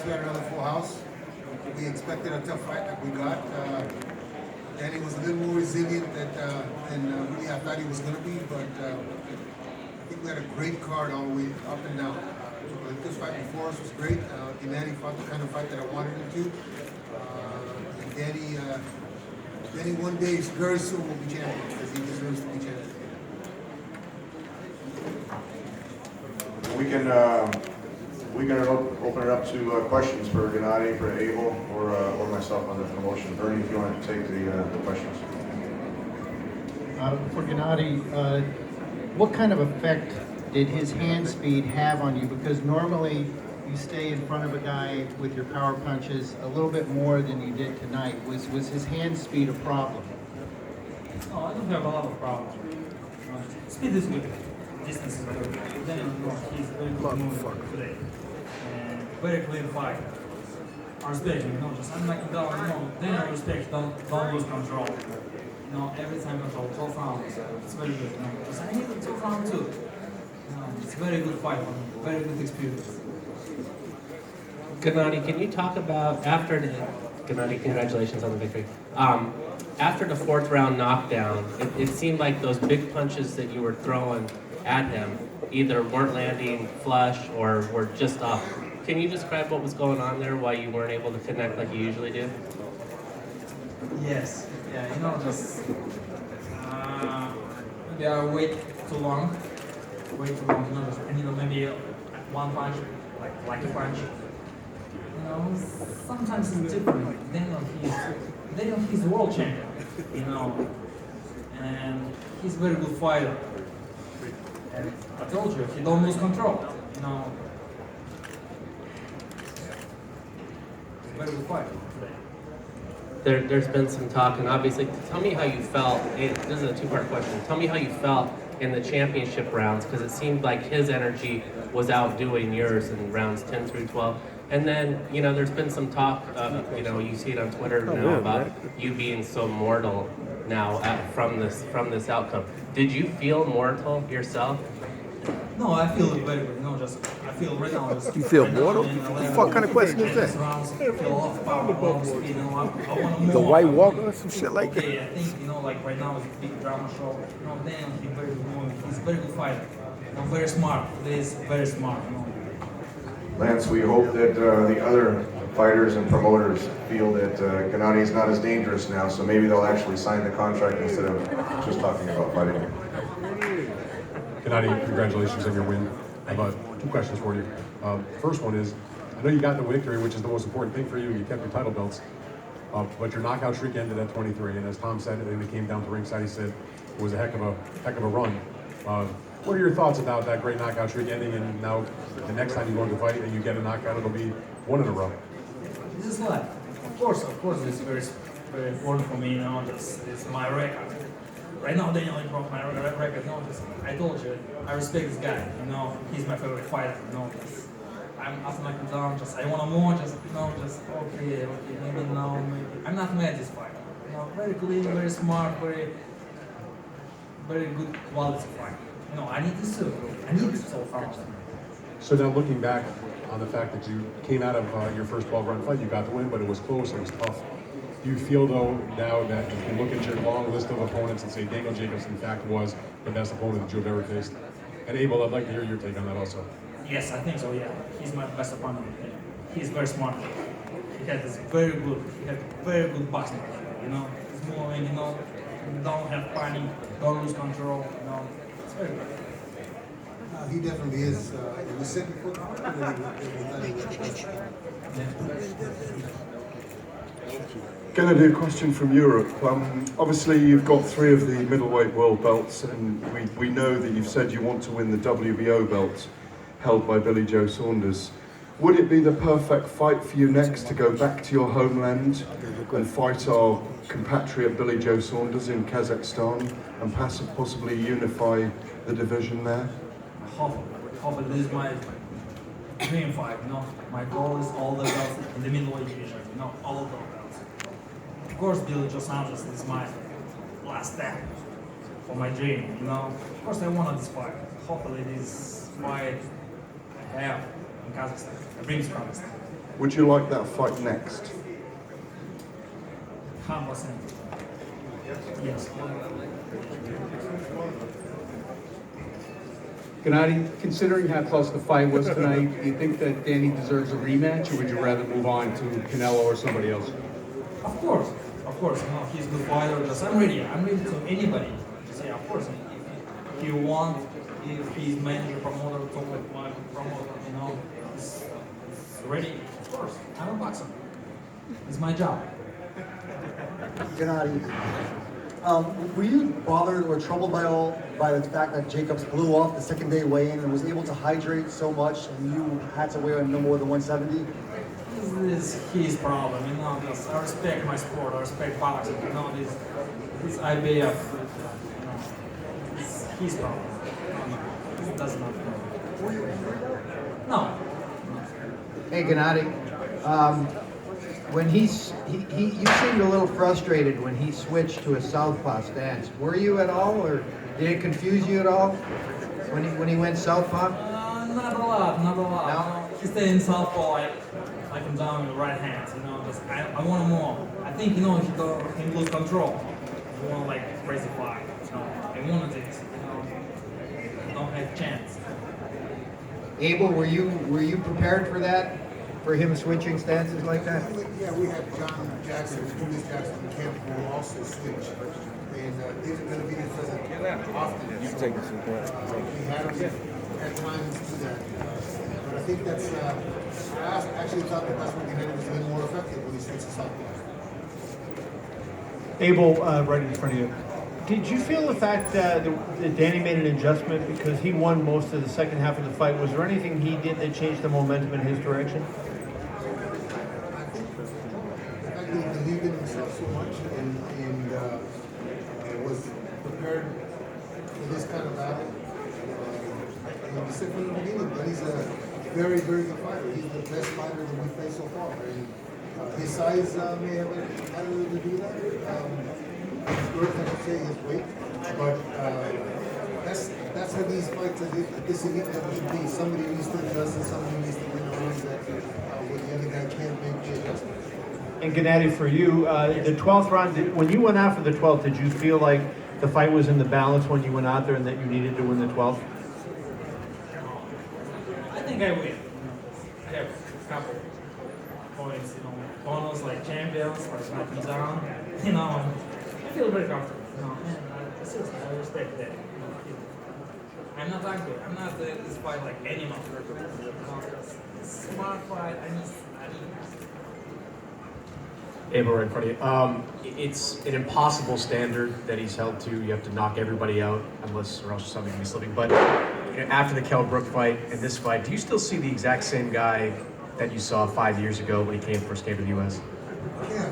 we had another full house. We expected a tough fight like we got. Danny was a little more resilient than really I thought he was going to be, but I think we had a great card all the way up and down. This fight before us was great. Gennady fought the kind of fight that I wanted him to. And Danny one day very soon will be champion because he deserves to be champion. We can open it up to questions for Gennady, for Abel, or myself on the promotion. Bernie, if you want to take the questions. For Gennady, what kind of effect did his hand speed have on you? Because normally you stay in front of a guy with your power punches a little bit more than you did tonight. Was his hand speed a problem? No, I don't have a lot of problems. Speed is good. Distance is good. Then he's very good mover today. And very clean fight. I respect him, just I'm knocking down, then I respect, don't lose control. Every time control, 12 rounds, it's very good. Because I need a 12 round too. It's a very good fight for me, very good experience. Gennady, can you talk about Gennady, congratulations on the victory. After the fourth round knockdown, it seemed like those big punches that you were throwing at him either weren't landing flush or were just up. Can you describe what was going on there, why you weren't able to connect like you usually do? Yes, just maybe I wait too long, maybe one punch, like a punch. Sometimes it's different. Daniel, he's world champion, and he's a very good fighter. And I told you, he don't lose control, Very good fight today. There's been some talk, and obviously, tell me how you felt. This is a two-part question. Tell me how you felt in the championship rounds, because it seemed like his energy was outdoing yours in rounds 10 through 12. And then, there's been some talk, you see it on Twitter now about you being so mortal now from this outcome. Did you feel mortal yourself? No, I feel very good. I feel right now. You feel mortal? What kind of question is that? The White Walker or some shit like that? Okay, I think, right now it's a big drama show. Then he's a very good fighter. Very smart. He's very smart. Lance, we hope that the other fighters and promoters feel that Gennady is not as dangerous now, so maybe they'll actually sign the contract instead of just talking about fighting him. Gennady, congratulations on your win. I have two questions for you. First one is, I know you got the victory, which is the most important thing for you. You kept your title belts, but your knockout streak ended at 23. And as Tom said, when he came down to ringside, he said it was a heck of a run. What are your thoughts about that great knockout streak ending, and now the next time you go to fight and you get a knockout, it'll be one in a row? This is life. Of course, it's very, very important for me. It's my record. Right now, Daniel broke my record. I told you, I respect this guy. He's my favorite fighter. I'm after knocking down. I want more. Okay, maybe now, maybe. I'm not mad at this fight. Very clean, very smart, very good quality fight. I need this too. I need this so far. So now looking back on the fact that you came out of your first 12-round fight, you got the win, but it was close, it was tough. Do you feel, though, now that if you look at your long list of opponents and say Daniel Jacobs, in fact, was the best opponent that you've ever faced? And Abel, I'd like to hear your take on that also. Yes, I think so, yeah. He's my best opponent. He's very smart. He had very good boxing. He's moving, don't have panic, don't lose control, It's very good. He definitely is. We said before the fight that he was the best. Gennady, a question from Europe. Obviously, you've got 3 of the middleweight world belts, and we know that you've said you want to win the WBO belt held by Billy Joe Saunders. Would it be the perfect fight for you next to go back to your homeland and fight our compatriot Billy Joe Saunders in Kazakhstan and possibly unify the division there? Hopefully this is my dream fight. My goal is all the belts in the middleweight division. All of those belts. Of course, Billy Joe Saunders is my last step for my dream. Of course, I want this fight. Hopefully, this fight I have in Kazakhstan brings Kazakhstan. Would you like that fight next? 100%. Yes. Gennady, considering how close the fight was tonight, do you think that Danny deserves a rematch, or would you rather move on to Canelo or somebody else? Of course. You know, he's a good fighter. Because I'm ready to anybody. Say, of course, if you want, if he's manager, promoter, talk with my promoter, you know, he's ready. Of course, I'm a boxer. It's my job. Gennady, were you bothered or troubled by the fact that Jacobs blew off the second day weigh-in and was able to hydrate so much, and you had to weigh in no more than 170? This is his problem, you know. Because I respect my sport. I respect boxing. You know, this IBF, you know, it's his problem. No, it does not matter. No. Hey, Gennady, when you seemed a little frustrated when he switched to a southpaw stance. Were you at all, or did it confuse you at all when he went southpaw? Not a lot. No? He stayed in southpaw, I come down with the right hand, you know. Because I want more. I think, you know, he lose control. He want like crazy fight, you know. And one of these, you know, don't have chance. Abel, were you prepared for that? For him switching stances like that? Yeah, we had John Jackson, Julius Jackson in camp who will also switch. And these are going to be the present often. You can take this one. We had him at times do that. But I think that's, I actually thought that that's when Gennady was a little more effective when he switched to southpaw. Abel, right in front of you. Did you feel the fact that Danny made an adjustment because he won most of the second half of the fight? Was there anything he did that changed the momentum in his direction? He believed in himself so much and was prepared for this kind of battle. And we said from the beginning that he's a very, very good fighter. He's the best fighter that we've faced so far. And his size may have had a little to do with that. His girth, I should say, his weight. But that's how these fights at this elite level should be. Somebody needs to adjust and somebody needs to win the ones that where the other guy can't make the adjustment. And Gennady, for you, the 12th round, when you went out for the 12th, did you feel like the fight was in the balance when you went out there and that you needed to win the 12th? I think I win. I have a couple points, you know, bonus like champions, like knocking down, you know. I feel very comfortable, you know. And seriously, I respect that. You know, I'm not angry. I'm not this fight like animal. You know, it's a smart fight. I need. Abel, right in front of you. It's an impossible standard that he's held to. You have to knock everybody out, unless or else something can be slipping. But you know, after the Kell Brook fight and this fight, do you still see the exact same guy that you saw 5 years ago when he first came to the U.S.? Yeah,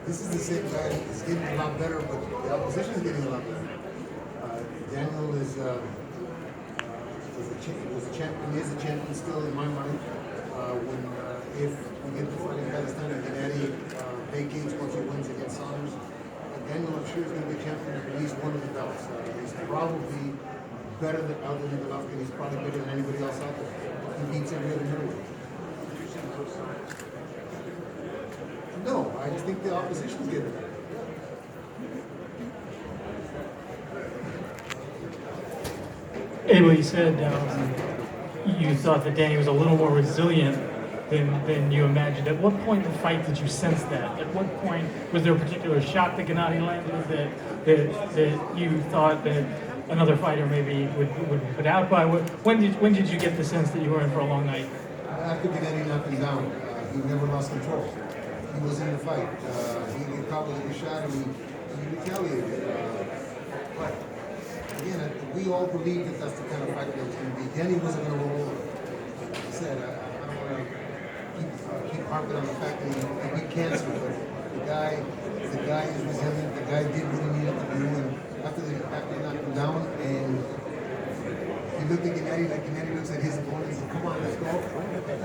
this is the same guy. It's getting a lot better, but the opposition is getting a lot better. Daniel was a champion. He is a champion still in my mind. If we get the fight in Palestine and Gennady vacates once he wins against Saunders, Daniel, I'm sure, is going to be champion of at least one of the belts. He's probably better than Golovkin. He's probably better than anybody else out there. He beats every other middleweight. No, I just think the opposition is getting better. Abel, you said you thought that Danny was a little more resilient than you imagined. At what point in the fight did you sense that? At what point was there a particular shot that Gennady landed that you thought that another fighter maybe would put out by? When did you get the sense that you were in for a long night? After Gennady knocked him down, he never lost control. He was in the fight. He caught with a shot and he retaliated. But again, we all believed that that's the kind of fight that it was going to be. Danny wasn't going to roll over. Like I said, I don't want to keep harping on the fact that he beat cancer, but the guy is resilient. The guy did what he needed to do, and after they knocked him down, and he looked at Gennady like Gennady looks at his opponent and said, "Come on, let's go."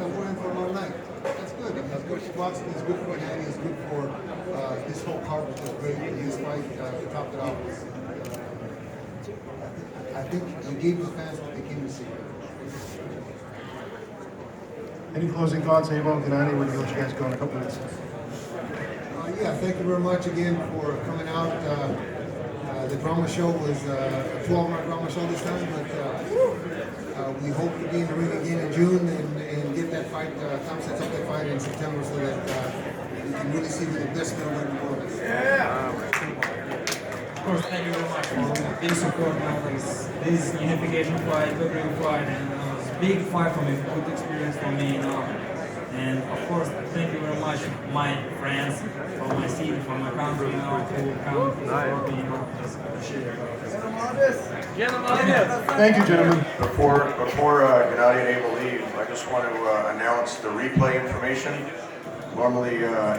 We're in for a long night. That's good. I mean, it's good for boxing. It's good for Gennady. It's good for this whole card, which was great. And his fight to top it off was. I think he gave the fans what they came to see. Any closing thoughts, Abel, Gennady? We're going to let you guys go in a couple minutes. Yeah, thank you very much again for coming out. The drama show was a 12-hour drama show this time, but we hope to be in the ring again in June and get that fight. Tom sets up that fight in September so that we can really see who the best middleweight in the world is. Of course, thank you very much for big support now. This unification fight, very big fight, and it was a big fight for me, good experience for me, And of course, thank you very much, my friends, from my city, from my country, who come to support me, just appreciate it. Thank you, gentlemen. Before Gennady and Abel leave, I just want to announce the replay information. Normally,